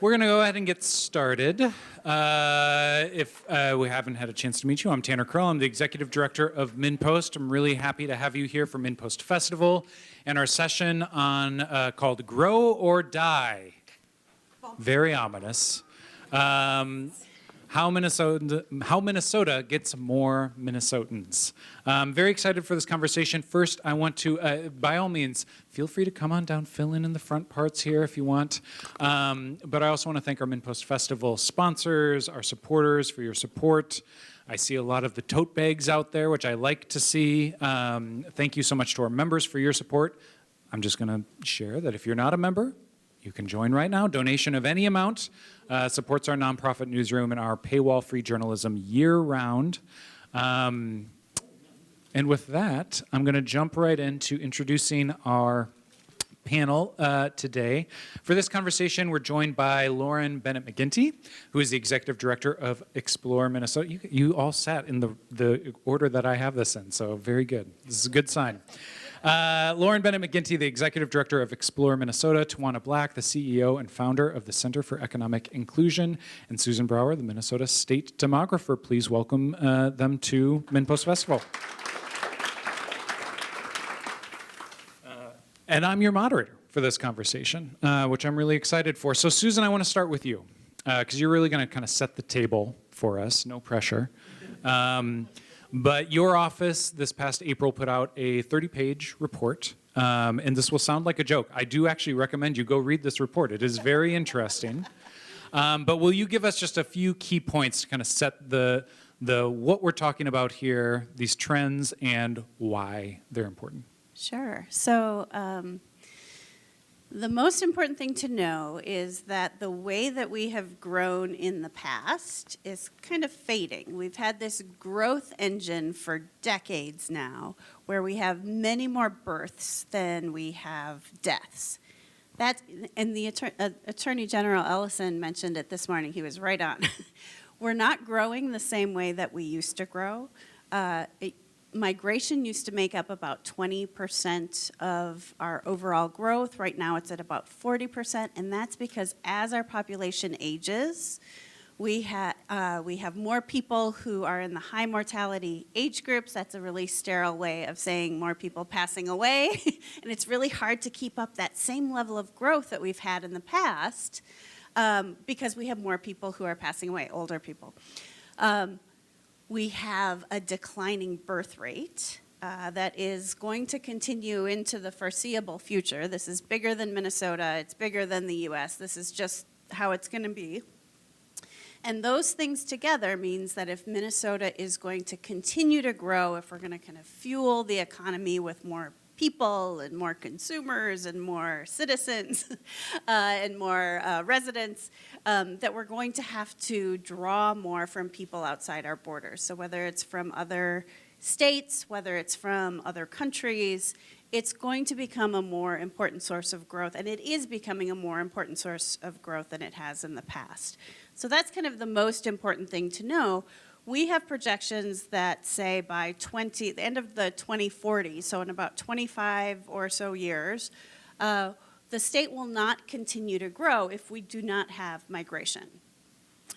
We're going to go ahead and get started. If we haven't had a chance to meet you, I'm Tanner Curl. I'm the Executive Director of MinnPost. I'm really happy to have you here for MinnPost Festival and our session on called Grow or Die. Very ominous. How Minnesota gets more Minnesotans. I'm very excited for this conversation. First, I want to, by all means, feel free to come on down, fill in the front parts here if you want. But I also want to thank our MinnPost Festival sponsors, our supporters for your support. I see a lot of the tote bags out there, which I like to see. Thank you so much to our members for your support. I'm just going to share that if you're not a member, you can join right now. Donation of any amount supports our nonprofit newsroom and our paywall-free journalism year-round. And with that, I'm going to jump right into introducing our panel today. For this conversation, we're joined by Lauren Bennett McGinty, who is the Executive Director of Explore Minnesota. You all sat in the order that I have this in, so very good. This is a good sign. Lauren Bennett McGinty, the Executive Director of Explore Minnesota, Tawanna Black, the CEO and founder of the Center for Economic Inclusion, and Susan Brower, the Minnesota State Demographer. Please welcome them to MinnPost Festival. And I'm your moderator for this conversation, which I'm really excited for. So Susan, I want to start with you, because you're really going to kind of set the table for us, no pressure. But your office this past April put out a 30-page report, and this will sound like a joke. I do actually recommend you go read this report. It is very interesting. But will you give us just a few key points to kind of set the what we're talking about here, these trends, and why they're important? Sure. So the most important thing to know is that the way that we have grown in the past is kind of fading. We've had this growth engine for decades now where we have many more births than we have deaths. And the Attorney General Ellison mentioned it this morning. He was right on. We're not growing the same way that we used to grow. Migration used to make up about 20% of our overall growth. Right now it's at about 40%, and that's because as our population ages, we have more people who are in the high mortality age groups. That's a really sterile way of saying more people passing away, and it's really hard to keep up that same level of growth that we've had in the past because we have more people who are passing away, older people. We have a declining birth rate that is going to continue into the foreseeable future. This is bigger than Minnesota. It's bigger than the U.S. This is just how it's going to be. And those things together means that if Minnesota is going to continue to grow, if we're going to kind of fuel the economy with more people and more consumers and more citizens and more residents, that we're going to have to draw more from people outside our borders. So whether it's from other states, whether it's from other countries, it's going to become a more important source of growth, and it is becoming a more important source of growth than it has in the past. So that's kind of the most important thing to know. We have projections that say by the end of the 2040s, so in about 25 or so years, the state will not continue to grow if we do not have migration.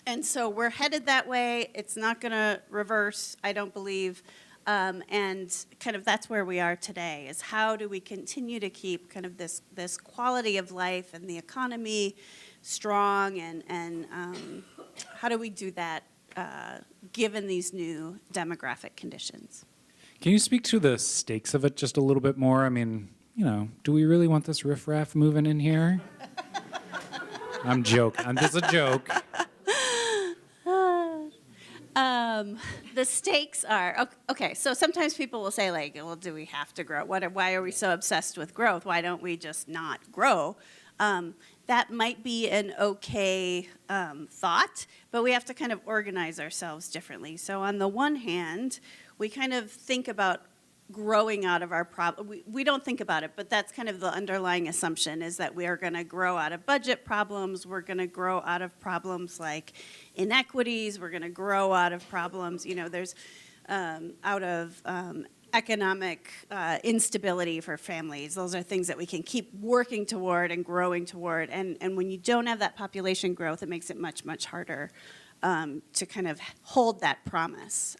And so we're headed that way. It's not going to reverse, I don't believe. And kind of that's where we are today, is how do we continue to keep kind of this quality of life and the economy strong, and how do we do that given these new demographic conditions? Can you speak to the stakes of it just a little bit more? I mean, do we really want this riffraff moving in here? I'm joking. This is a joke. The stakes are, okay, so sometimes people will say, like, well, do we have to grow? Why are we so obsessed with growth? Why don't we just not grow? That might be an okay thought, but we have to kind of organize ourselves differently. So on the one hand, we kind of think about growing out of our problem. We don't think about it, but that's kind of the underlying assumption, is that we are going to grow out of budget problems. We're going to grow out of problems like inequities. We're going to grow out of problems, there's out of economic instability for families. Those are things that we can keep working toward and growing toward. And when you don't have that population growth, it makes it much, much harder to kind of hold that promise.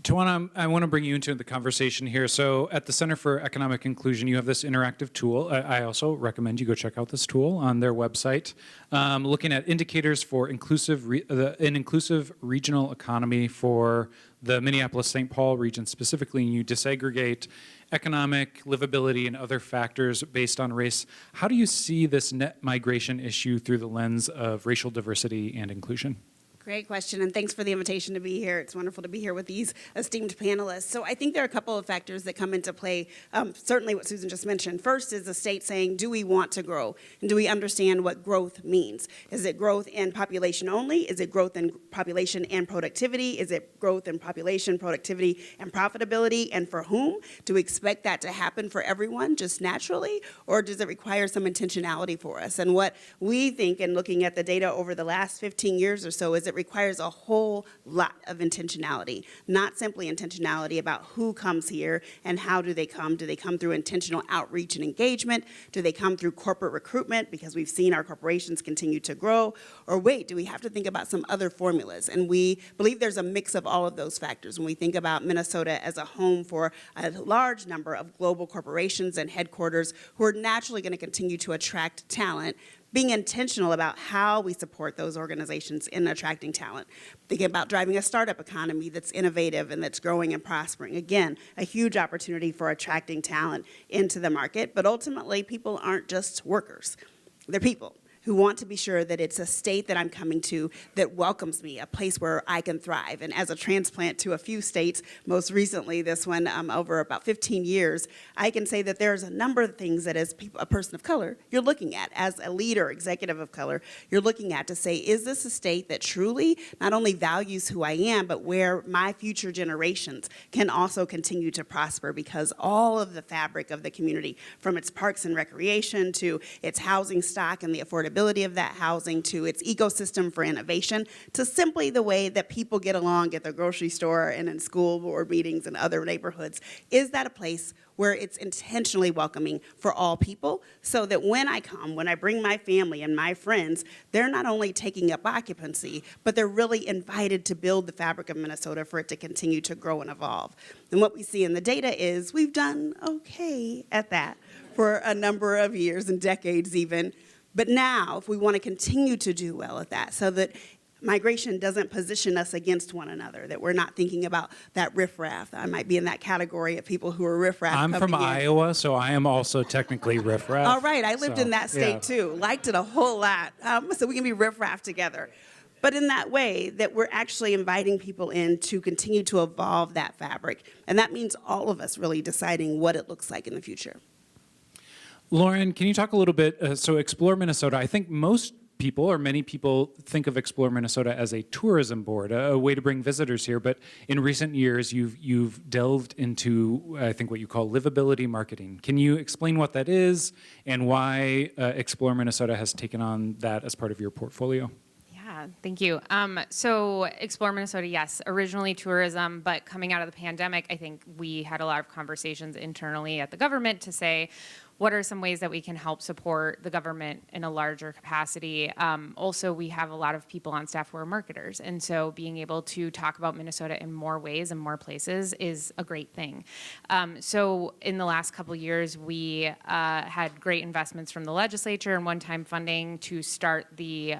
Tawanna, I want to bring you into the conversation here. So at the Center for Economic Inclusion, you have this interactive tool. I also recommend you go check out this tool on their website, looking at indicators for an inclusive regional economy for the Minneapolis-St. Paul region specifically, and you disaggregate economic, livability, and other factors based on race. How do you see this net migration issue through the lens of racial diversity and inclusion? Great question, and thanks for the invitation to be here. It's wonderful to be here with these esteemed panelists. So I think there are a couple of factors that come into play. Certainly what Susan just mentioned. First is the state saying, do we want to grow? And do we understand what growth means? Is it growth in population only? Is it growth in population and productivity? Is it growth in population, productivity, and profitability? And for whom? Do we expect that to happen for everyone just naturally? Or does it require some intentionality for us? And what we think in looking at the data over the last 15 years or so is it requires a whole lot of intentionality, not simply intentionality about who comes here and how do they come. Do they come through intentional outreach and engagement? Do they come through corporate recruitment because we've seen our corporations continue to grow? Or wait, do we have to think about some other formulas? And we believe there's a mix of all of those factors. When we think about Minnesota as a home for a large number of global corporations and headquarters who are naturally going to continue to attract talent, being intentional about how we support those organizations in attracting talent. Thinking about driving a startup economy that's innovative and that's growing and prospering. Again, a huge opportunity for attracting talent into the market, but ultimately people aren't just workers, they're people who want to be sure that it's a state that I'm coming to that welcomes me, a place where I can thrive. And as a transplant to a few states, most recently this one over about 15 years, I can say that there's a number of things that as a person of color, you're looking at, as a leader, executive of color, you're looking at to say, is this a state that truly not only values who I am, but where my future generations can also continue to prosper, because all of the fabric of the community, from its parks and recreation to its housing stock and the affordability of that housing to its ecosystem for innovation to simply the way that people get along at the grocery store and in school board meetings and other neighborhoods. Is that a place where it's intentionally welcoming for all people so that when I come, when I bring my family and my friends, they're not only taking up occupancy, but they're really invited to build the fabric of Minnesota for it to continue to grow and evolve. And what we see in the data is we've done okay at that for a number of years and decades even. But now, if we want to continue to do well at that, so that migration doesn't position us against one another, that we're not thinking about that riffraff. I might be in that category of people who are riffraff. I'm from Iowa, so I am also technically riffraff. All right, I lived in that state too. Liked it a whole lot. So we can be riffraff together. But in that way, that we're actually inviting people in to continue to evolve that fabric. And that means all of us really deciding what it looks like in the future. Lauren, can you talk a little bit, so Explore Minnesota, I think most people or many people think of Explore Minnesota as a tourism board, a way to bring visitors here, but in recent years you've delved into, I think, what you call livability marketing. Can you explain what that is and why Explore Minnesota has taken on that as part of your portfolio? Yeah, thank you. So Explore Minnesota, yes, originally tourism, but coming out of the pandemic, I think we had a lot of conversations internally at the government to say, what are some ways that we can help support the government in a larger capacity? Also, we have a lot of people on staff who are marketers, and so being able to talk about Minnesota in more ways and more places is a great thing. So in the last couple of years, we had great investments from the legislature and one-time funding to start the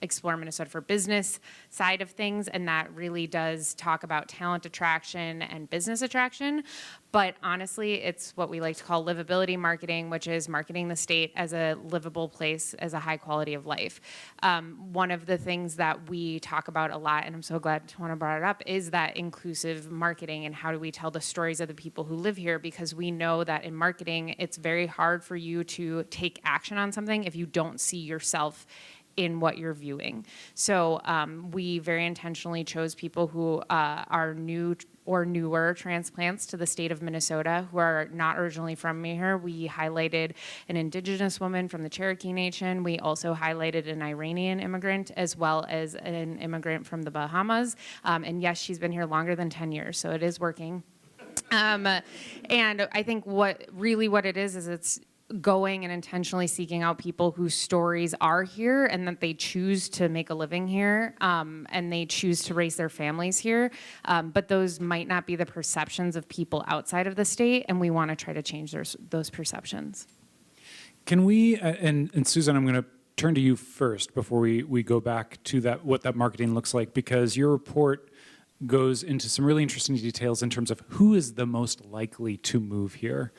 Explore Minnesota for Business side of things, and that really does talk about talent attraction and business attraction. But honestly, it's what we like to call livability marketing, which is marketing the state as a livable place, as a high quality of life. One of the things that we talk about a lot, and I'm so glad Tawanna brought it up, is that inclusive marketing and how do we tell the stories of the people who live here, because we know that in marketing, it's very hard for you to take action on something if you don't see yourself in what you're viewing. So we very intentionally chose people who are new or newer transplants to the state of Minnesota who are not originally from here. We highlighted an indigenous woman from the Cherokee Nation. We also highlighted an Iranian immigrant as well as an immigrant from the Bahamas. And yes, she's been here longer than 10 years, so it is working. And I think what it is it's going and intentionally seeking out people whose stories are here and that they choose to make a living here, and they choose to raise their families here. But those might not be the perceptions of people outside of the state, and we want to try to change those perceptions. Can we, and Susan, I'm going to turn to you first before we go back to what that marketing looks like, because your report goes into some really interesting details in terms of who is the most likely to move here.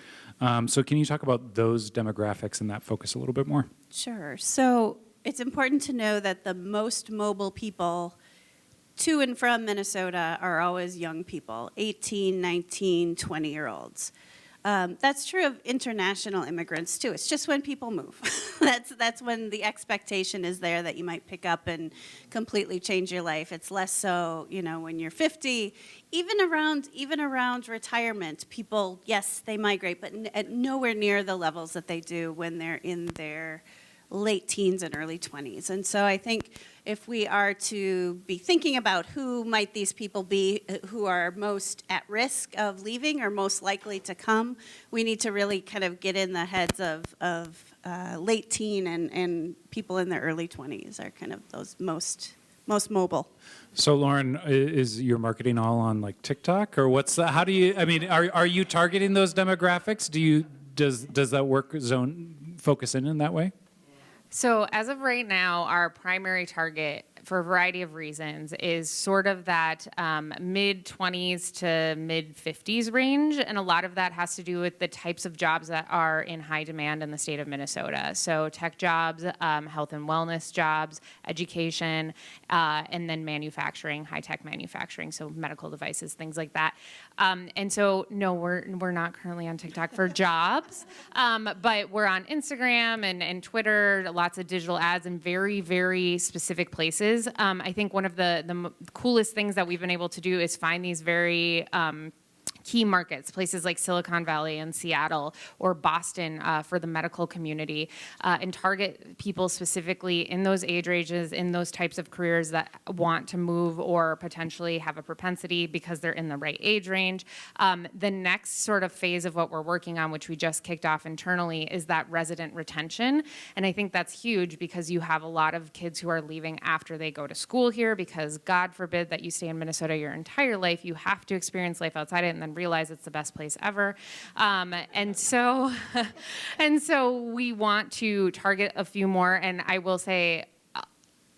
So can you talk about those demographics and that focus a little bit more? Sure. So it's important to know that the most mobile people to and from Minnesota are always young people, 18, 19, 20-year-olds. That's true of international immigrants too. It's just when people move. That's when the expectation is there that you might pick up and completely change your life. It's less so, when you're 50, even around retirement, people, yes, they migrate, but at nowhere near the levels that they do when they're in their late teens and early 20s. And so I think if we are to be thinking about who might these people be who are most at risk of leaving or most likely to come, we need to really kind of get in the heads of late teen and people in their early 20s are kind of those most mobile. So Lauren, is your marketing all on like TikTok, or how do you, are you targeting those demographics? Does that work zone focus in that way? So as of right now, our primary target, for a variety of reasons, is sort of that mid-20s to mid-50s range, and a lot of that has to do with the types of jobs that are in high demand in the state of Minnesota. So tech jobs, health and wellness jobs, education, and then manufacturing, high-tech manufacturing, so medical devices, things like that. And so, no, we're not currently on TikTok for jobs, but we're on Instagram and Twitter, lots of digital ads in very, very specific places. I think one of the coolest things that we've been able to do is find these very key markets, places like Silicon Valley and Seattle or Boston for the medical community, and target people specifically in those age ranges, in those types of careers that want to move or potentially have a propensity because they're in the right age range. The next sort of phase of what we're working on, which we just kicked off internally, is that resident retention. And I think that's huge because you have a lot of kids who are leaving after they go to school here because God forbid that you stay in Minnesota your entire life. You have to experience life outside it and then realize it's the best place ever. And so we want to target a few more. And I will say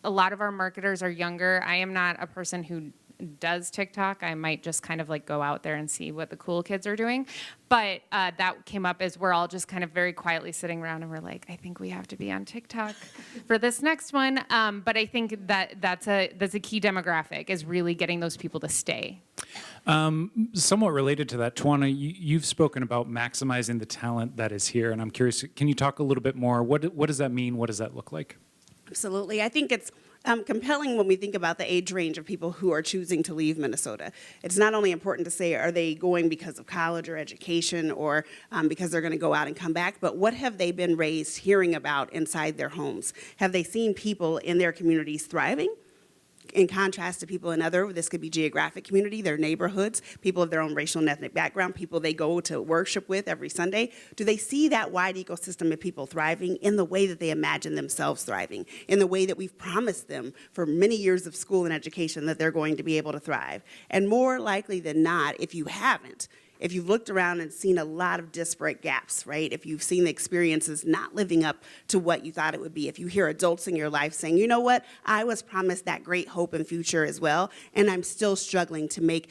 a lot of our marketers are younger. I am not a person who does TikTok. I might just kind of like go out there and see what the cool kids are doing. But that came up as we're all just kind of very quietly sitting around and we're like, I think we have to be on TikTok for this next one. But I think that's a key demographic, is really getting those people to stay. Somewhat related to that, Tawanna, you've spoken about maximizing the talent that is here, and I'm curious, can you talk a little bit more? What does that mean? What does that look like? Absolutely. I think it's compelling when we think about the age range of people who are choosing to leave Minnesota. It's not only important to say, are they going because of college or education or because they're going to go out and come back, but what have they been raised hearing about inside their homes? Have they seen people in their communities thriving? In contrast to people in this could be geographic community, their neighborhoods, people of their own racial and ethnic background, people they go to worship with every Sunday. Do they see that wide ecosystem of people thriving in the way that they imagine themselves thriving, in the way that we've promised them for many years of school and education that they're going to be able to thrive? And more likely than not, if you haven't, if you've looked around and seen a lot of disparate gaps, right? If you've seen the experiences not living up to what you thought it would be, if you hear adults in your life saying, you know what, I was promised that great hope and future as well, and I'm still struggling to make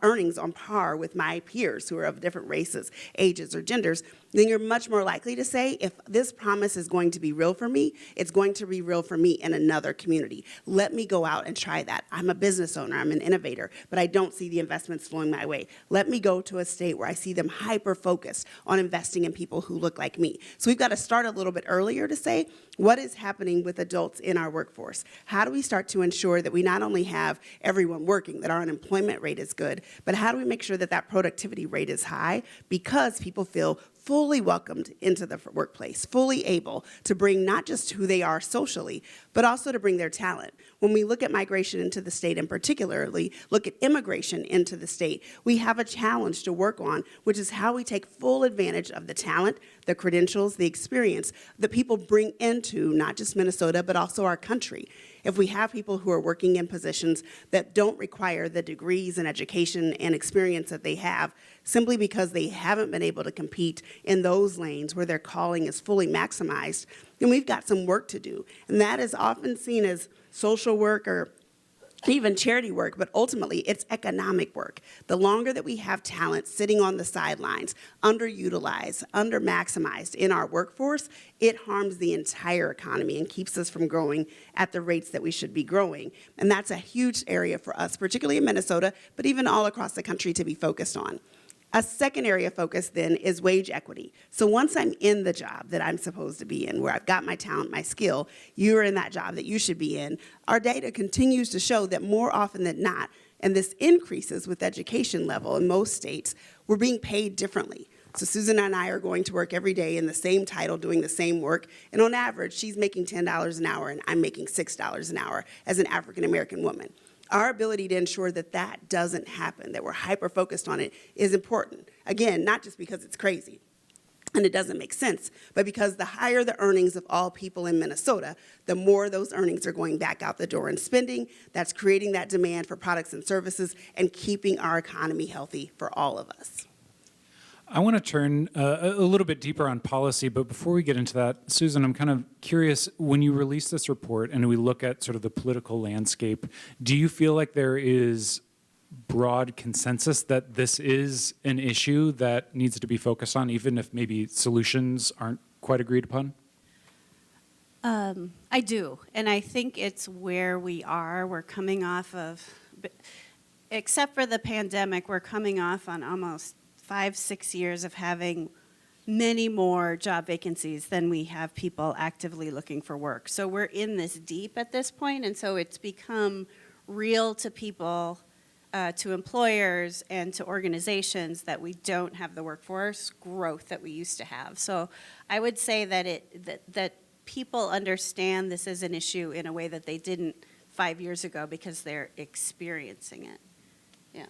earnings on par with my peers who are of different races, ages, or genders, then you're much more likely to say, if this promise is going to be real for me, it's going to be real for me in another community. Let me go out and try that. I'm a business owner, I'm an innovator, but I don't see the investments flowing my way. Let me go to to a state where I see them hyper-focused on investing in people who look like me. So we've got to start a little bit earlier to say, what is happening with adults in our workforce? How do we start to ensure that we not only have everyone working, that our unemployment rate is good, but how do we make sure that that productivity rate is high because people feel fully welcomed into the workplace, fully able to bring not just who they are socially, but also to bring their talent. When we look at migration into the state and particularly look at immigration into the state, we have a challenge to work on, which is how we take full advantage of the talent, the credentials, the experience that people bring into not just Minnesota, but also our country. If we have people who are working in positions that don't require the degrees and education and experience that they have, simply because they haven't been able to compete in those lanes where their calling is fully maximized, then we've got some work to do. And that is often seen as social work or even charity work, but ultimately it's economic work. The longer that we have talent sitting on the sidelines, underutilized, under-maximized in our workforce, it harms the entire economy and keeps us from growing at the rates that we should be growing. And that's a huge area for us, particularly in Minnesota, but even all across the country to be focused on. A second area of focus then is wage equity. So once I'm in the job that I'm supposed to be in, where I've got my talent, my skill, you're in that job that you should be in, our data continues to show that more often than not, and this increases with education level in most states, we're being paid differently. So Susan and I are going to work every day in the same title, doing the same work, and on average, she's making $10 an hour and I'm making $6 an hour as an African-American woman. Our ability to ensure that that doesn't happen, that we're hyper-focused on it, is important. Again, not just because it's crazy and it doesn't make sense, but because the higher the earnings of all people in Minnesota, the more those earnings are going back out the door in spending. That's creating that demand for products and services and keeping our economy healthy for all of us. I want to turn a little bit deeper on policy, but before we get into that, Susan, I'm kind of curious, when you release this report and we look at sort of the political landscape, do you feel like there is broad consensus that this is an issue that needs to be focused on, even if maybe solutions aren't quite agreed upon? I do, and I think it's where we are. We're coming off of, except for the pandemic, we're coming off on almost 5-6 years of having many more job vacancies than we have people actively looking for work. So we're in this deep at this point, and so it's become real to people, to employers, and to organizations that we don't have the workforce growth that we used to have. So I would say that that people understand this is an issue in a way that they didn't 5 years ago because they're experiencing it. Yeah.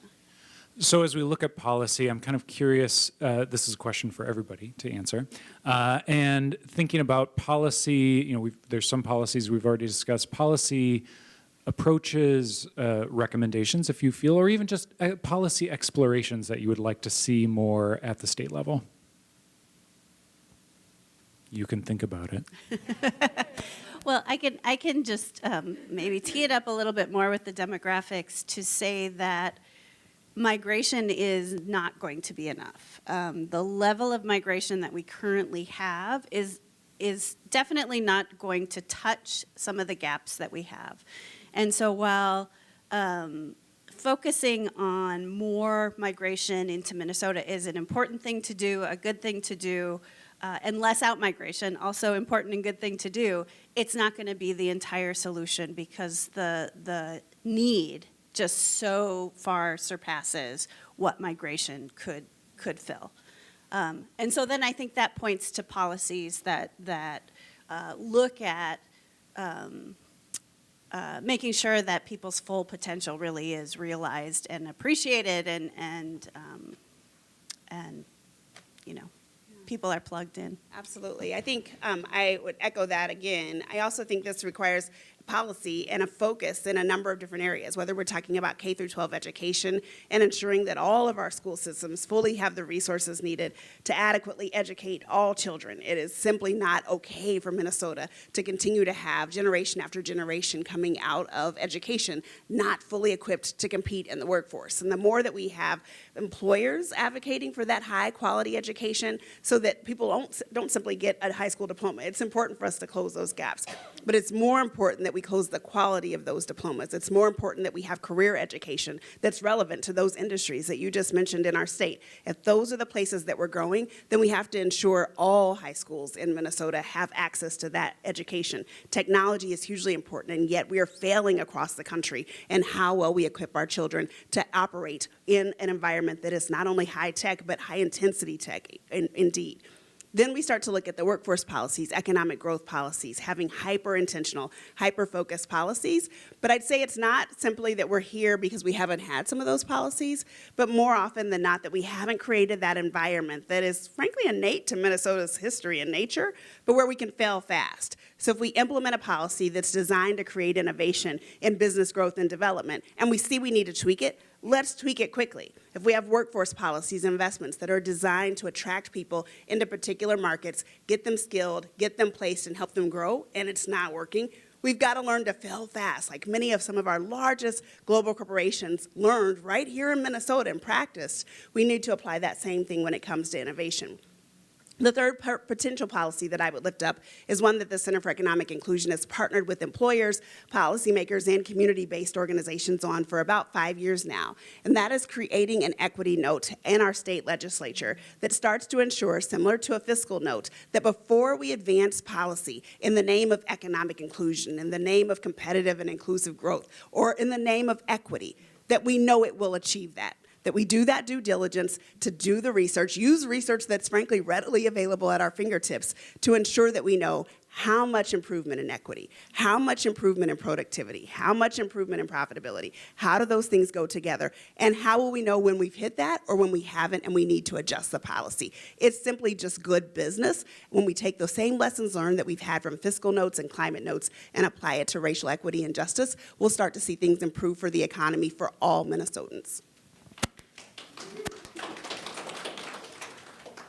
So as we look at policy, I'm kind of curious, this is a question for everybody to answer, and thinking about policy, you know, there's some policies we've already discussed, policy approaches, recommendations, if you feel, or even just policy explorations that you would like to see more at the state level. You can think about it. Well, I can just maybe tee it up a little bit more with the demographics to say that migration is not going to be enough. The level of migration that we currently have is definitely not going to touch some of the gaps that we have. And so while focusing on more migration into Minnesota is an important thing to do, a good thing to do, and less out-migration, also important and good thing to do, it's not going to be the entire solution because the need just so far surpasses what migration could fill. And so then I think that points to policies that look at making sure that people's full potential really is realized and appreciated and you know, people are plugged in. Absolutely. I think I would echo that again. I also think this requires policy and a focus in a number of different areas, whether we're talking about K through 12 education and ensuring that all of our school systems fully have the resources needed to adequately educate all children. It is simply not okay for Minnesota to continue to have generation after generation coming out of education not fully equipped to compete in the workforce. And the more that we have employers advocating for that high quality education so that people don't simply get a high school diploma, it's important for us to close those gaps. But it's more important that that we close the quality of those diplomas. It's more important that we have career education that's relevant to those industries that you just mentioned in our state. If those are the places that we're growing, then we have to ensure all high schools in Minnesota have access to that education. Technology is hugely important, and yet we are failing across the country in how well we equip our children to operate in an environment that is not only high tech, but high intensity tech indeed. Then we start to look at the workforce policies, economic growth policies, having hyper-intentional, hyper-focused policies. But I'd say it's not simply that we're here because we haven't had some of those policies, but more often than not that we haven't created that environment that is frankly innate to Minnesota's history and nature, but where we can fail fast. So if we implement a policy that's designed to create innovation in business growth and development, and we see we need to tweak it, let's tweak it quickly. If we have workforce policies and investments that are designed to attract people into particular markets, get them skilled, get them placed, and help them grow, and it's not working, we've got to learn to fail fast, like many of some of our largest global corporations learned right here in Minnesota and practiced. We need to apply that same thing when it comes to innovation. The third potential policy that I would lift up is one that the Center for Economic Inclusion has partnered with employers, policymakers, and community-based organizations on for about 5 years now, and that is creating an equity note in our state legislature that starts to ensure, similar to a fiscal note, that before we advance policy in the name of economic inclusion, in the name of competitive and inclusive growth, or in the name of equity, that we know it will achieve that we do that due diligence to do the research, use research that's frankly readily available at our fingertips to ensure that we know how much improvement in equity, how much improvement in productivity, how much improvement in profitability, how do those things go together, and how will we know when we've hit that or when we haven't and we need to adjust the policy. It's simply just good business when we take those same lessons learned that we've had from fiscal notes and climate notes and apply it to racial equity and justice, we'll start to see things improve for the economy for all Minnesotans.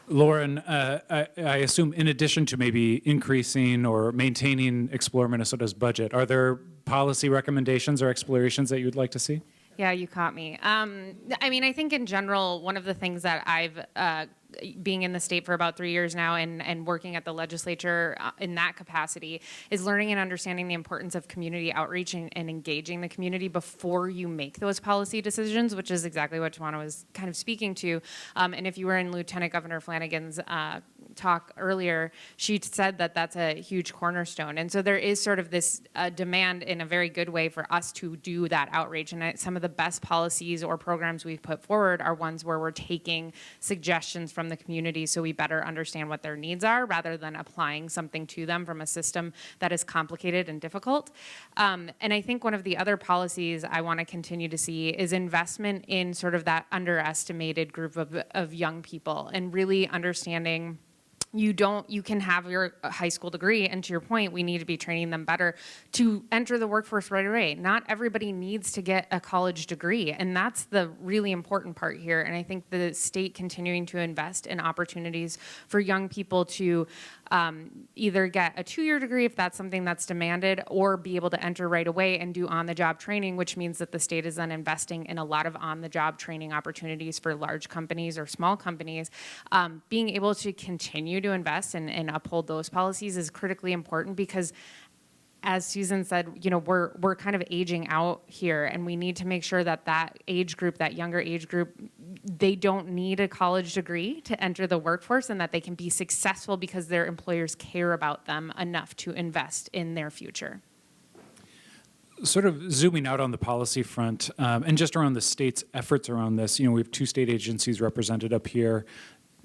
Lauren, I assume in addition to maybe increasing or maintaining Explore Minnesota's budget, are there policy recommendations or explorations that you'd like to see? Yeah, you caught me. I mean, I think in general, one of the things that I've, being in the state for about 3 years now and working at the legislature in that capacity, is learning and understanding the importance of community outreach and engaging the community before you make those policy decisions, which is exactly what Tawanna was kind of speaking to. And if you were in Lieutenant Governor Flanagan's talk earlier, she said that that's a huge cornerstone. And so there is sort of this demand in a very good way for us to do that outreach. And some of the best policies or programs we've put forward are ones where we're taking suggestions from the community so we better understand what their needs are rather than applying something to them from a system that is complicated and difficult. And I think one of the other policies I want to continue to see is investment in sort of that underestimated group of young people and really understanding you can have your high school degree, and to your point, we need to be training them better to enter the workforce right away. Not everybody needs to get a college degree, and that's the really important part here. And I think the state continuing to invest in opportunities for young people to either get a 2-year degree if that's something that's demanded, or be able to enter right away and do on-the-job training, which means that the state is then investing in a lot of on-the-job training opportunities for large companies or small companies. Being able to continue to invest and uphold those policies is critically important because, as Susan said, you know, we're kind of aging out here, and we need to make sure that that age group, that younger age group, they don't need a college degree to enter the workforce, and that they can be successful because their employers care about them enough to invest in their future. Sort of zooming out on the policy front, and just around the state's efforts around this, you know, we have 2 state agencies represented up here.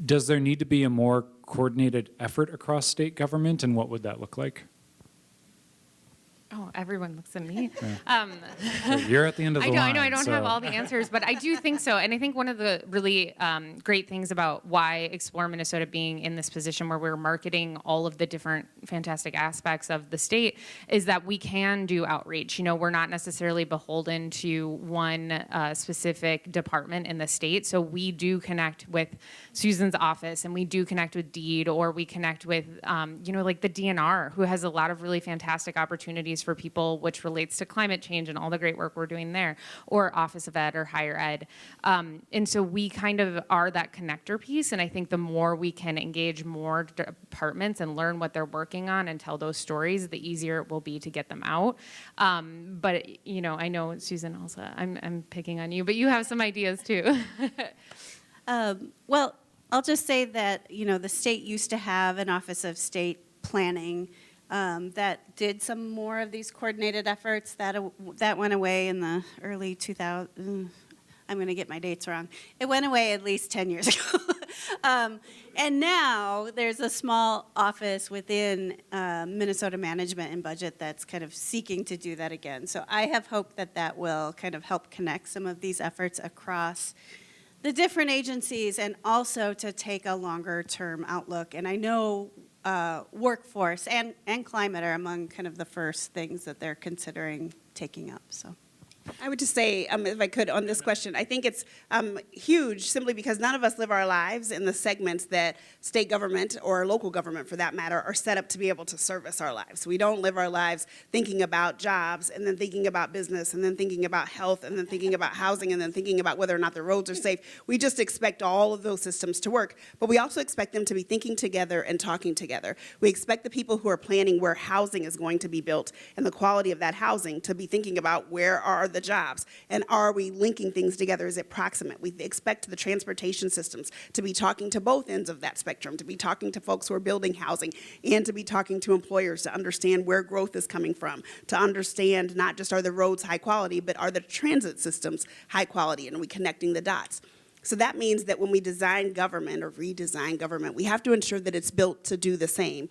Does there need to be a more coordinated effort across state government, and what would that look like? Oh, everyone looks at me. Yeah. So you're at the end of the line. I know, I don't have all the answers, but I do think so. And I think one of the really great things about why Explore Minnesota being in this position where we're marketing all of the different fantastic aspects of the state is that we can do outreach. You know, we're not necessarily beholden to one specific department in the state. So we do connect with Susan's office, and we do connect with DEED, or we connect with, you know, like the DNR, who has a lot of really fantastic opportunities for people, which relates to climate change and all the great work we're doing there, or Office of Ed or higher ed. And so we kind of are that connector piece, and I think the more we can engage more departments and learn what they're working on and tell those stories, the easier it will be to get them out. But I know, Susan, also, I'm picking on you, but you have some ideas too. Well, I'll just say that, the state used to have an Office of State Planning that did some more of these coordinated efforts. That went away in the early 2000s. I'm going to get my dates wrong. It went away at least 10 years ago. And now there's a small office within Minnesota Management and Budget that's kind of seeking to do that again. So I have hope that that will kind of help connect some of these efforts across the different agencies, and also to take a longer term outlook. And I know workforce and climate are among kind of the first things that they're considering taking up. So I would just say, if I could, on this question, I think it's huge simply because none of us live our lives in the segments that state government or local government, for that matter, are set up to be able to service our lives. We don't live our lives thinking about jobs and then thinking about business and then thinking about health and then thinking about housing and then thinking about whether or not the roads are safe. We just expect all of those systems to work, but we also expect them to be thinking together and talking together. We expect the people who are planning where housing is going to be built and the quality of that housing to be thinking about where are the jobs, and are we linking things together? Is it proximate? We expect the transportation systems to be talking to both ends of that spectrum, to be talking to folks who are building housing, and to be talking to employers to understand where growth is coming from, to understand not just are the roads high quality, but are the transit systems high quality, and are we connecting the dots? So that means that when we design government or redesign government, we have to ensure that it's built to do the same.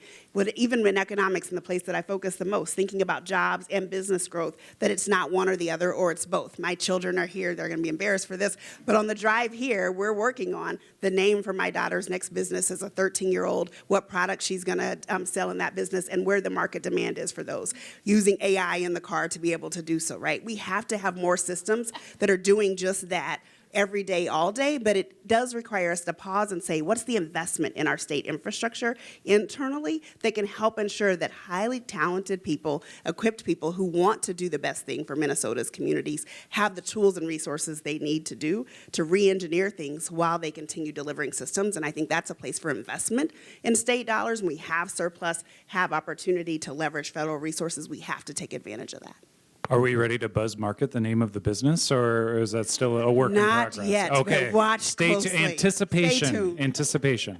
Even in economics, in the place that I focus the most, thinking about jobs and business growth, that it's not one or the other, or it's both. My children are here, they're gonna be embarrassed for this, but on the drive here, we're working on the name for my daughter's next business as a 13-year-old, what product she's gonna sell in that business, and where the market demand is for those. Using AI in the car to be able to do so, right? We have to have more systems that are doing just that every day, all day, but it does require us to pause and say, what's the investment in our state infrastructure internally that can help ensure that highly talented people, equipped people who want to do the best thing for Minnesota's communities have the tools and resources they need to do to re-engineer things while they continue delivering systems. And I think that's a place for investment in state dollars. When we have surplus, have opportunity to leverage federal resources, we have to take advantage of that. Are we ready to buzz market the name of the business, or is that still a work in progress? Not yet, Okay. but watch Stay closely. Anticipation. Stay tuned. Anticipation.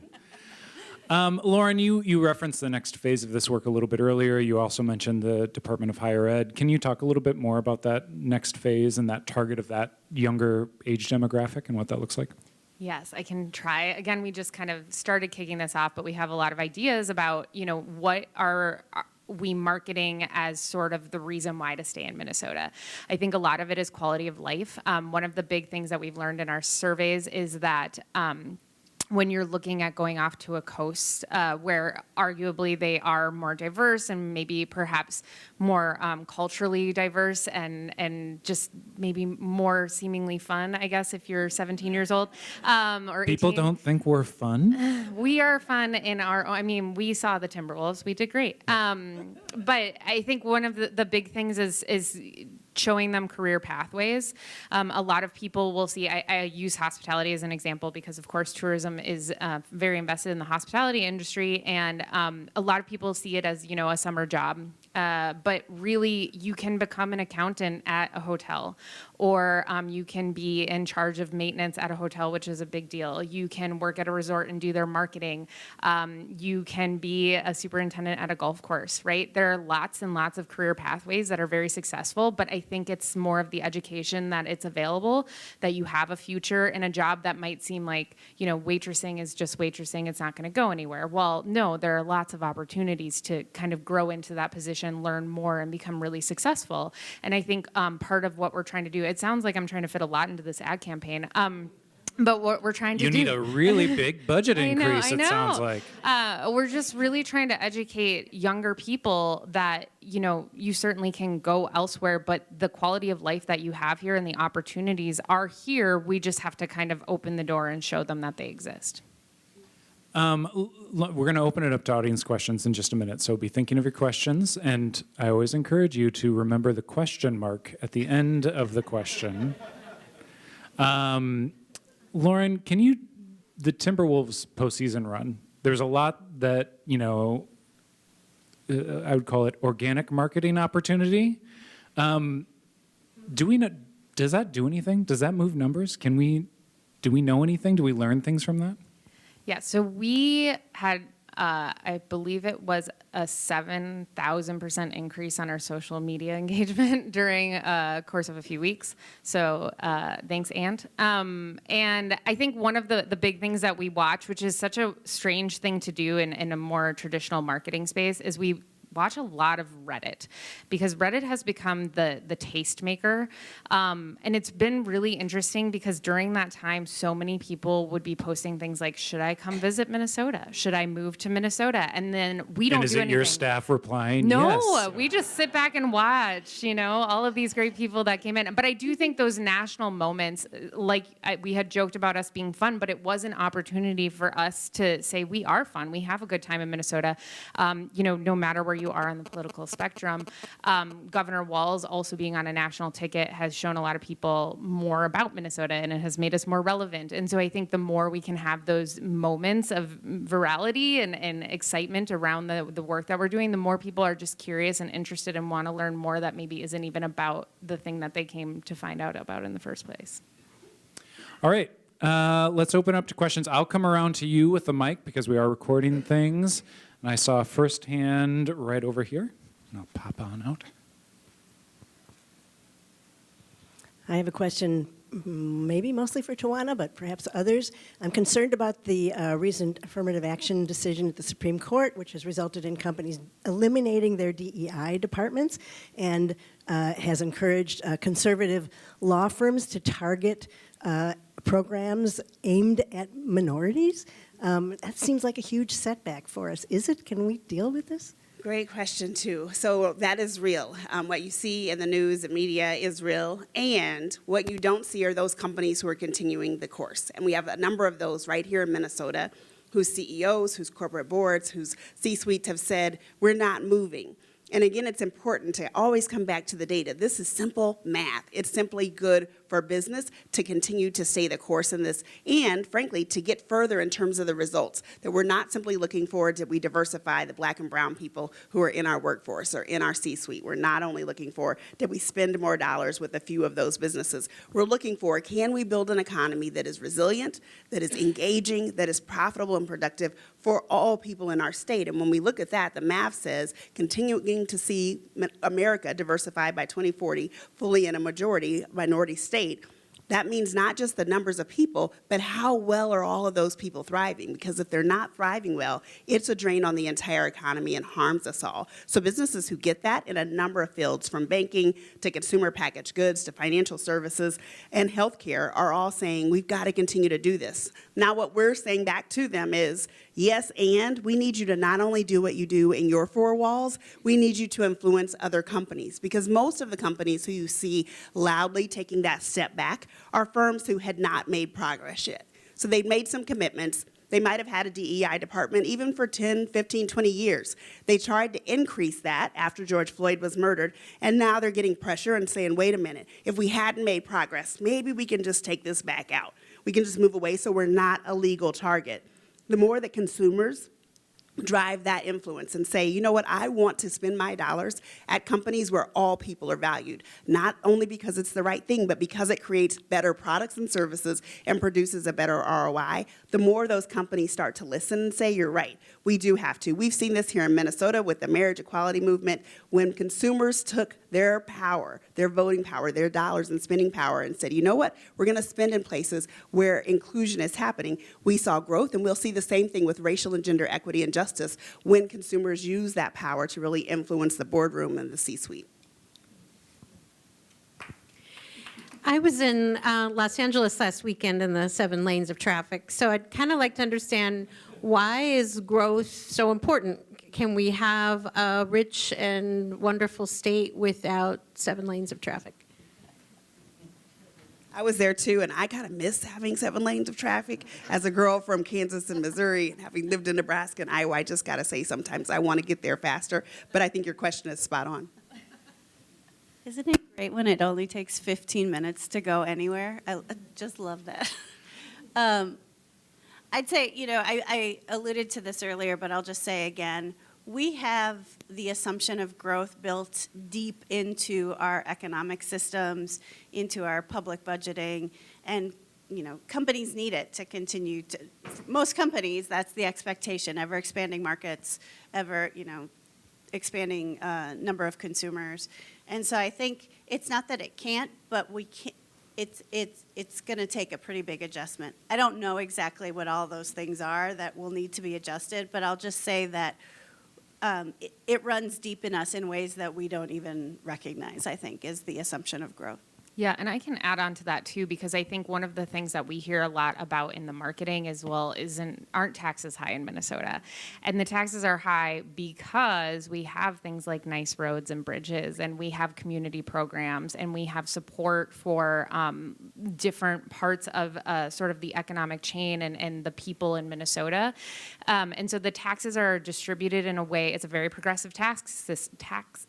Lauren, you referenced the next phase of this work a little bit earlier. You also mentioned the Department of Higher Ed. Can you talk a little bit more about that next phase and that target of that younger age demographic and what that looks like? Yes, I can try. Again, we just kind of started kicking this off, but we have a lot of ideas about, what are we marketing as sort of the reason why to stay in Minnesota. I think a lot of it is quality of life. One of the big things that we've learned in our surveys is that when you're looking at going off to a coast where arguably they are more diverse and maybe perhaps more culturally diverse and just maybe more seemingly fun, I guess, if you're 17 years old or 18. People don't think we're fun? We are fun in our own. I mean, we saw the Timberwolves. We did great. But I think one of the big things is showing them career pathways. A lot of people will see, I use hospitality as an example because, of course, tourism is very invested in the hospitality industry, and a lot of people see it as, a summer job. But really, you can become an accountant at a hotel, or you can be in charge of maintenance at a hotel, which is a big deal. You can work at a resort and do their marketing. You can be a superintendent at a golf course, right? There are lots and lots of career pathways that are very successful, but I think it's more of the education that it's available, that you have a future in a job that might seem like, waitressing is just waitressing, it's not gonna go anywhere. Well, no, there are lots of opportunities to kind of grow into that position, learn more, and become really successful. And I think part of what we're trying to do, it sounds like I'm trying to fit a lot into this ad campaign, but what we're trying to You do... need a really big budget increase, it sounds like. We're just really trying to educate younger people that, you certainly can go elsewhere, but the quality of life that you have here and the opportunities are here. We just have to kind of open the door and show them that they exist. We're going to open it up to audience questions in just a minute, so be thinking of your questions. And I always encourage you to remember the question mark at the end of the question. Lauren, the Timberwolves postseason run, there's a lot that, I would call it organic marketing opportunity. Does that do anything? Does that move numbers? Do we know anything? Do we learn things from that? Yeah, so we had, I believe it was a 7,000% increase on our social media engagement during a course of a few weeks. So thanks, Ant. And I think one of the big things that we watch, which is such a strange thing to do in a more traditional marketing space, is we watch a lot of Reddit, because Reddit has become the tastemaker. And it's been really interesting because during that time, so many people would be posting things like, should I come visit Minnesota? Should I move to Minnesota? And then we don't do anything. And is it your staff replying? No, Yes. we just sit back and watch, all of these great people that came in. But I do think those national moments, we had joked about us being fun, but it was an opportunity for us to say we are fun. We have a good time in Minnesota, no matter where you are on the political spectrum. Governor Walz also being on a national ticket has shown a lot of people more about Minnesota, and it has made us more relevant. And so I think the more we can have those moments of virality and excitement around the work that we're doing, the more people are just curious and interested and want to learn more that maybe isn't even about the thing that they came to find out about in the first place. All right. Let's open up to questions. I'll come around to you with the mic because we are recording things. And I saw a first hand right over here. And I'll pop on out. I have a question, maybe mostly for Tawanna, but perhaps others. I'm concerned about the recent affirmative action decision at the Supreme Court, which has resulted in companies eliminating their DEI departments and has encouraged conservative law firms to target programs aimed at minorities. That seems like a huge setback for us. Is it? Can we deal with this? Great question, too. So that is real. What you see in the news and media is real. And what you don't see are those companies who are continuing the course. And we have a number of those right here in Minnesota whose CEOs, whose corporate boards, whose C-suites have said, we're not moving. And again, it's important to always come back to the data. This is simple math. It's simply good for business to continue to stay the course in this and, frankly, to get further in terms of the results. That we're not simply looking for, did we diversify the black and brown people who are in our workforce or in our C-suite? We're not only looking for, did we spend more dollars with a few of those businesses? We're looking for, can we build an economy that is resilient, that is engaging, that is profitable and productive for all people in our state? And when we look at that, the math says continuing to see America diversified by 2040, fully in a majority minority state. That means not just the numbers of people, but how well are all of those people thriving? Because if they're not thriving well, it's a drain on the entire economy and harms us all. So businesses who get that in a number of fields, from banking to consumer packaged goods to financial services and healthcare, are all saying we've got to continue to do this. Now what we're saying back to them is, yes, and we need you to not only do what you do in your four walls, we need you to influence other companies. Because most of the companies who you see loudly taking that step back are firms who had not made progress yet. So they'd made some commitments. They might have had a DEI department even for 10, 15, 20 years. They tried to increase that after George Floyd was murdered, and now they're getting pressure and saying, wait a minute, if we hadn't made progress, maybe we can just take this back out. We can just move away so we're not a legal target. The more that consumers drive that influence and say, you know what, I want to spend my dollars at companies where all people are valued, not only because it's the right thing, but because it creates better products and services and produces a better ROI, the more those companies start to listen and say, you're right, we do have to. We've seen this here in Minnesota with the marriage equality movement. When consumers took their power, their voting power, their dollars and spending power and said, you know what, we're going to spend in places where inclusion is happening, we saw growth, and we'll see the same thing with racial and gender equity and justice when consumers use that power to really influence the boardroom and the C-suite. I was in Los Angeles last weekend in the 7 lanes of traffic, so I'd kind of like to understand, why is growth so important? Can we have a rich and wonderful state without 7 lanes of traffic? I was there too, and I kind of miss having 7 lanes of traffic. As a girl from Kansas and Missouri, and having lived in Nebraska and Iowa, I just got to say sometimes I want to get there faster. But I think your question is spot on. Isn't it great when it only takes 15 minutes to go anywhere? I just love that. I'd say, I alluded to this earlier, but I'll just say again, we have the assumption of growth built deep into our economic systems, into our public budgeting, and companies need it to continue to, most companies, that's the expectation, ever expanding markets, ever, expanding number of consumers. And so I think it's not that it can't, but we can't. It's going to take a pretty big adjustment. I don't know exactly what all those things are that will need to be adjusted, but I'll just say that it runs deep in us in ways that we don't even recognize, I think, is the assumption of growth. Yeah, and I can add on to that too, because I think one of the things that we hear a lot about in the marketing as well aren't taxes high in Minnesota. And the taxes are high because we have things like nice roads and bridges, and we have community programs, and we have support for different parts of sort of the economic chain and the people in Minnesota. And so the taxes are distributed in a way, it's a very progressive tax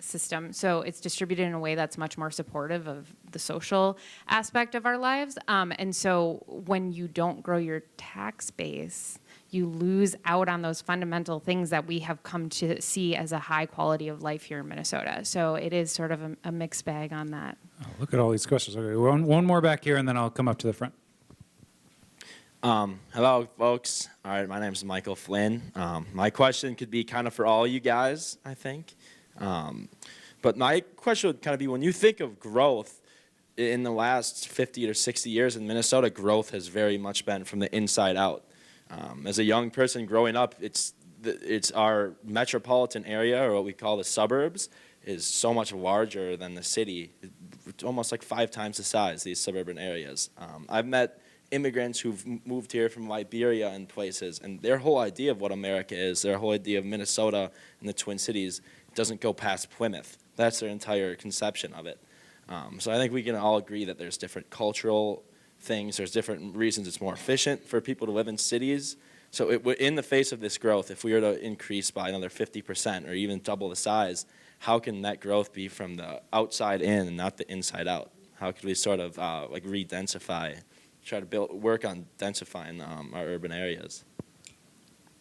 system, so it's distributed in a way that's much more supportive of the social aspect of our lives. And so when you don't grow your tax base, you lose out on those fundamental things that we have come to see as a high quality of life here in Minnesota. So it is sort of a mixed bag on that. Oh, look at all these questions. Okay, one more back here, and then I'll come up to the front. Hello, folks. All right, my name is Michael Flynn. My question could be kind of for all you guys, I think. But my question would kind of be, when you think of growth, in the last 50 or 60 years in Minnesota, growth has very much been from the inside out. As a young person growing up, it's our metropolitan area, or what we call the suburbs, is so much larger than the city. It's almost like 5 times the size, these suburban areas. I've met immigrants who've moved here from Liberia and places, and their whole idea of what America is, their whole idea of Minnesota and the Twin Cities doesn't go past Plymouth. That's their entire conception of it. So I think we can all agree that there's different cultural things, there's different reasons it's more efficient for people to live in cities. So in the face of this growth, if we were to increase by another 50% or even double the size, how can that growth be from the outside in and not the inside out? How could we sort of like re-densify, try to work on densifying our urban areas?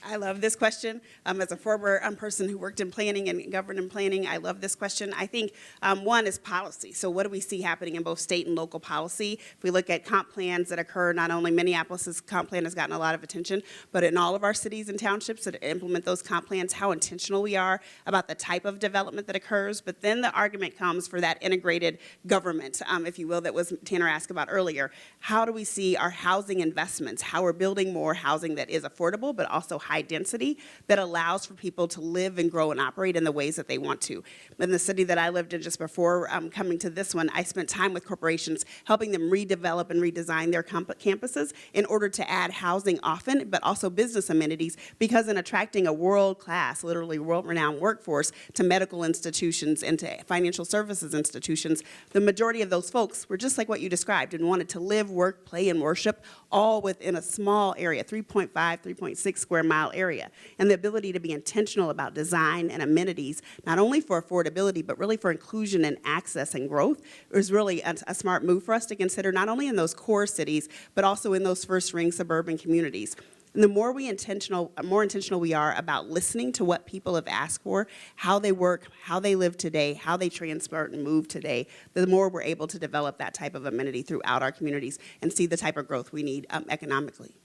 I love this question. As a former person who worked in planning and governed in planning, I love this question. I think one is policy. So what do we see happening in both state and local policy? If we look at comp plans that occur, not only Minneapolis's comp plan has gotten a lot of attention, but in all of our cities and townships that implement those comp plans, how intentional we are about the type of development that occurs. But then the argument comes for that integrated government, if you will, that was Tanner asked about earlier. How do we see our housing investments, how we're building more housing that is affordable, but also high density that allows for people to live and grow and operate in the ways that they want to. In the city that I lived in just before coming to this one, I spent time with corporations helping them redevelop and redesign their campuses in order to add housing often, but also business amenities, because in attracting a world-class, literally world-renowned workforce to medical institutions and to financial services institutions, the majority of those folks were just like what you described and wanted to live, work, play, and worship all within a small area, 3.5, 3.6 square mile area, and the ability to be intentional about design and amenities, not only for affordability, but really for inclusion and access and growth, is really a smart move for us to consider, not only in those core cities, but also in those first ring suburban communities. And the more intentional we are about listening to what people have asked for, how they work, how they live today, how they transport and move today, the more we're able to develop that type of amenity throughout our communities and see the type of growth we need economically.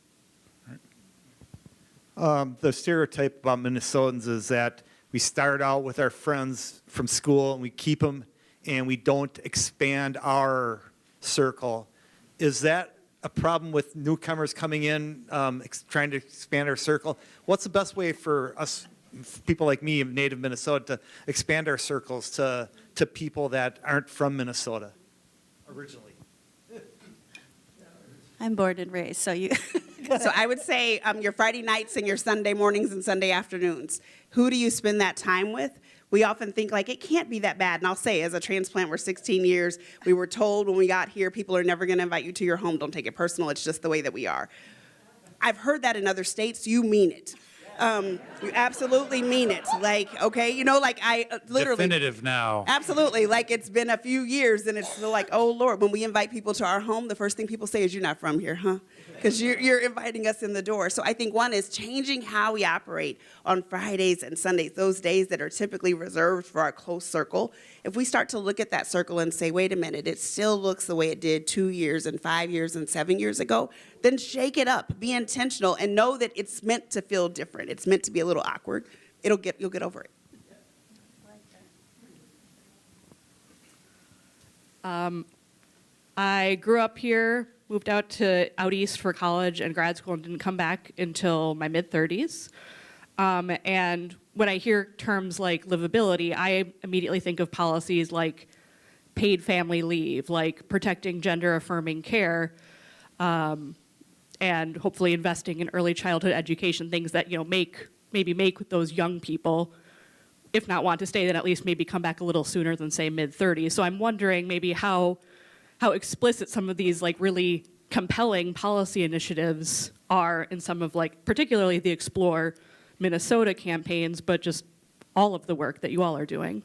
The stereotype about Minnesotans is that we start out with our friends from school and we keep them and we don't expand our circle. Is that a problem with newcomers coming in, trying to expand our circle? What's the best way for us, people like me, native Minnesota, to expand our circles to people that aren't from Minnesota originally? I'm born and raised, so you... So I would say your Friday nights and your Sunday mornings and Sunday afternoons. Who do you spend that time with? We often think like it can't be that bad. And I'll say, as a transplant, we're 16 years. We were told when we got here, people are never going to invite you to your home. Don't take it personal. It's just the way that we are. I've heard that in other states. You mean it. You absolutely mean it. Like, okay, you know, like I literally. Definitive now. Absolutely. Like it's been a few years and it's still like, oh Lord, when we invite people to our home, the first thing people say is, you're not from here, huh? Because you're inviting us in the door. So I think one is changing how we operate on Fridays and Sundays, those days that are typically reserved for our close circle. If we start to look at that circle and say, wait a minute, it still looks the way it did 2 years and 5 years and 7 years ago, then shake it up, be intentional, and know that it's meant to feel different. It's meant to be a little awkward. You'll get over it. I grew up here, moved out east for college and grad school, and didn't come back until my mid-30s. And when I hear terms like livability, I immediately think of policies like paid family leave, like protecting gender-affirming care, and hopefully investing in early childhood education, things that maybe make those young people, if not want to stay, then at least maybe come back a little sooner than say mid-30s. So I'm wondering maybe how explicit some of these like really compelling policy initiatives are in some of like particularly the Explore Minnesota campaigns, but just all of the work that you all are doing.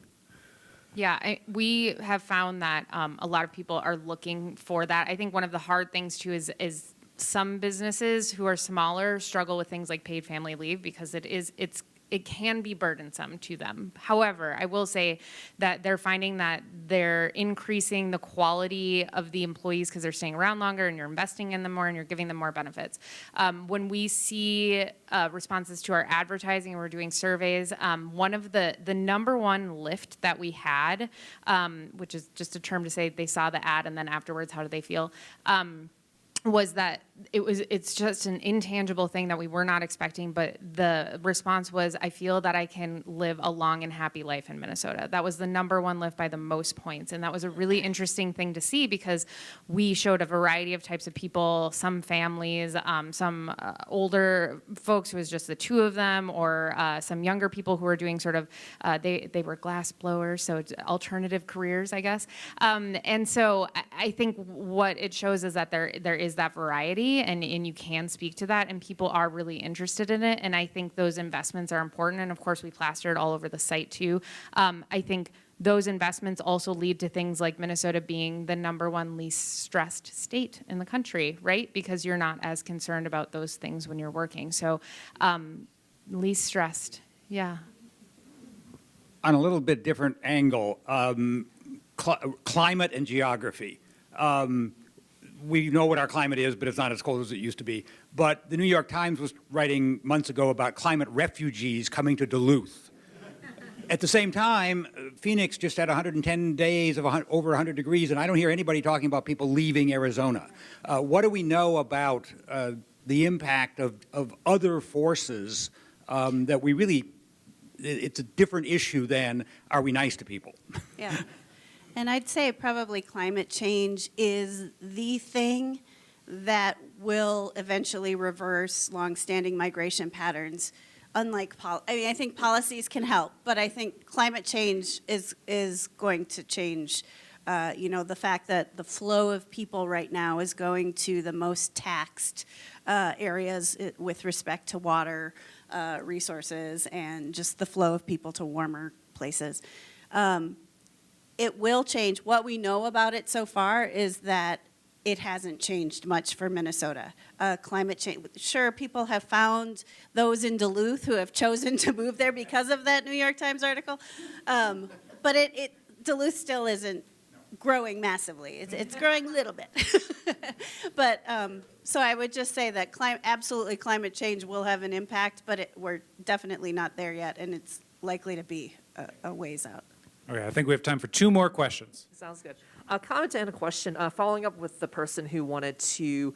Yeah, we have found that a lot of people are looking for that. I think one of the hard things too is some businesses who are smaller struggle with things like paid family leave because it can be burdensome to them. However, I will say that they're finding that they're increasing the quality of the employees because they're staying around longer and you're investing in them more and you're giving them more benefits. When we see responses to our advertising and we're doing surveys, one of the number one lift that we had, which is just a term to say they saw the ad and then afterwards, how do they feel? Was that it's just an intangible thing that we were not expecting, but the response was, I feel that I can live a long and happy life in Minnesota. That was the number one lift by the most points, and that was a really interesting thing to see because we showed a variety of types of people, some families, some older folks who was just the two of them, or some younger people who were doing sort of, they were glass blowers, so it's alternative careers, I guess. And so I think what it shows is that there is that variety, and you can speak to that, and people are really interested in it, and I think those investments are important, and of course we plaster it all over the site too. I think those investments also lead to things like Minnesota being the number one least stressed state in the country, right? Because you're not as concerned about those things when you're working. So least stressed, yeah. On a little bit different angle, climate and geography. We know what our climate is, but it's not as cold as it used to be. But the New York Times was writing months ago about climate refugees coming to Duluth. At the same time, Phoenix just had 110 days of over 100 degrees, and I don't hear anybody talking about people leaving Arizona. What do we know about the impact of other forces that we really, it's a different issue than are we nice to people? Yeah. And I'd say probably climate change is the thing that will eventually reverse longstanding migration patterns. Unlike, I think policies can help, but I think climate change is going to change. The fact that the flow of people right now is going to the most taxed areas with respect to water resources and just the flow of people to warmer places. It will change. What we know about it so far is that it hasn't changed much for Minnesota. Climate change, sure, people have found those in Duluth who have chosen to move there because of that New York Times article. But Duluth still isn't growing massively. It's growing a little bit. But so I would just say that absolutely climate change will have an impact, but we're definitely not there yet, and it's likely to be a ways out. Okay, I think we have time for 2 more questions. Sounds good. A comment and a question. Following up with the person who wanted to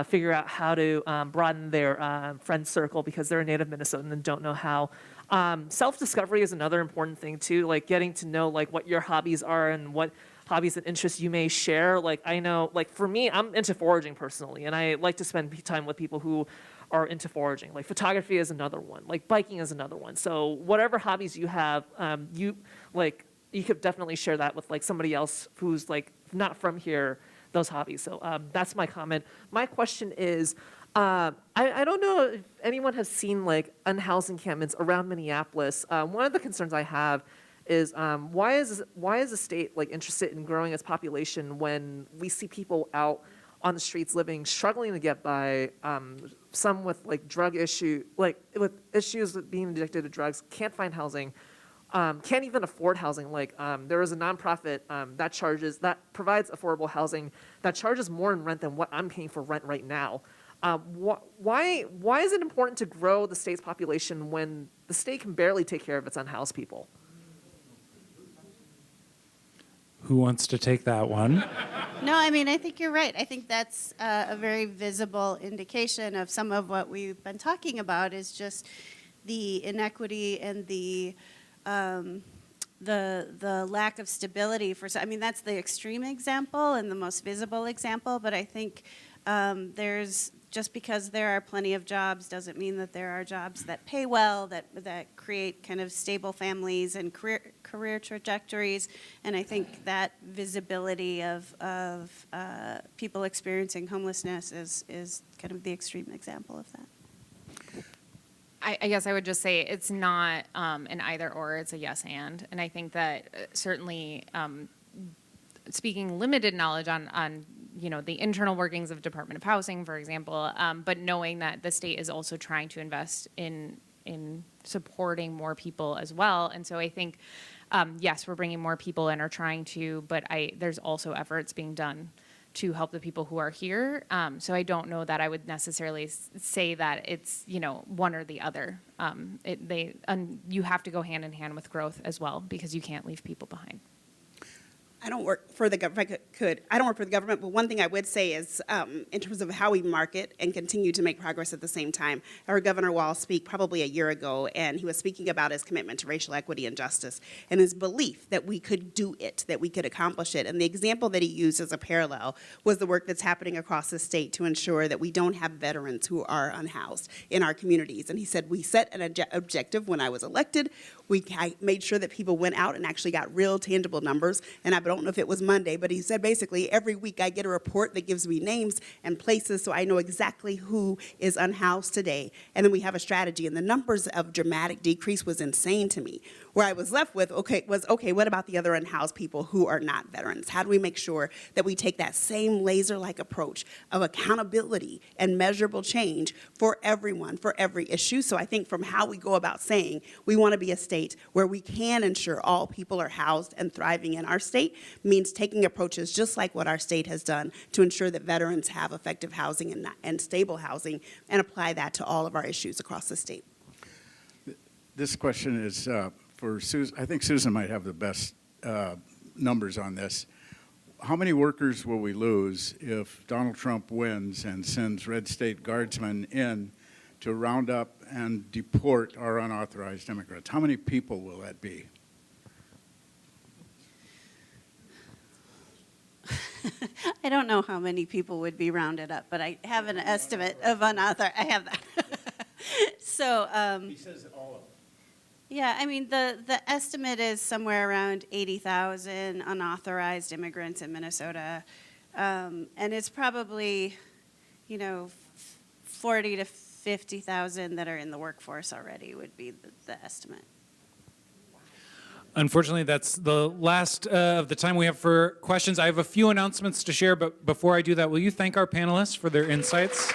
figure out how to broaden their friend circle because they're a native Minnesotan and don't know how. Self-discovery is another important thing too, like getting to know like what your hobbies are and what hobbies and interests you may share. Like I know, like for me, I'm into foraging personally, and I like to spend time with people who are into foraging. Like photography is another one. Like biking is another one. So whatever hobbies you have, you could definitely share that with like somebody else who's like not from here, those hobbies. So that's my comment. My question is, I don't know if anyone has seen like unhoused encampments around Minneapolis. One of the concerns I have is why is the state like interested in growing its population when we see people out on the streets living, struggling to get by, some with like drug issue, like with issues with being addicted to drugs, can't find housing, can't even afford housing. Like there is a nonprofit that provides affordable housing that charges more in rent than what I'm paying for rent right now. Why is it important to grow the state's population when the state can barely take care of its unhoused people? Who wants to take that one? No, I mean, I think you're right. I think that's a very visible indication of some of what we've been talking about is just the inequity and the lack of stability for. I mean, that's the extreme example and the most visible example. But I think there's just because there are plenty of jobs doesn't mean that there are jobs that pay well, that create kind of stable families and career trajectories. And I think that visibility of people experiencing homelessness is kind of the extreme example of that. I guess I would just say it's not an either or, it's a yes and. And I think that certainly speaking limited knowledge on the internal workings of Department of Housing, for example, but knowing that the state is also trying to invest in supporting more people as well. And so I think, yes, we're bringing more people in or trying to, but there's also efforts being done to help the people who are here. So I don't know that I would necessarily say that it's, one or the other. You have to go hand in hand with growth as well because you can't leave people behind. I don't work for the government. If I could, I don't work for the government, but one thing I would say is in terms of how we market and continue to make progress at the same time. I heard Governor Walz speak probably a year ago, and he was speaking about his commitment to racial equity and justice and his belief that we could do it, that we could accomplish it. And the example that he used as a parallel was the work that's happening across the state to ensure that we don't have veterans who are unhoused in our communities. And he said, we set an objective when I was elected. I made sure that people went out and actually got real tangible numbers. And I don't know if it was Monday, but he said basically every week I get a report that gives me names and places so I know exactly who is unhoused today. And then we have a strategy. And the numbers of dramatic decrease was insane to me. Where I was left with, what about the other unhoused people who are not veterans? How do we make sure that we take that same laser-like approach of accountability and measurable change for everyone, for every issue? So I think from how we go about saying we want to be a state where we can ensure all people are housed and thriving in our state means taking approaches just like what our state has done to ensure that veterans have effective housing and stable housing and apply that to all of our issues across the state. This question is for Susan. I think Susan might have the best numbers on this. How many workers will we lose if Donald Trump wins and sends red state guardsmen in to round up and deport our unauthorized immigrants? How many people will that be? I don't know how many people would be rounded up, but I have an estimate of unauthorized. I have that. So. He says all of them. Yeah, I mean, the estimate is somewhere around 80,000 unauthorized immigrants in Minnesota. And it's probably, 40 to 50,000 that are in the workforce already would be the estimate. Unfortunately, that's the last of the time we have for questions. I have a few announcements to share, but before I do that, will you thank our panelists for their insights?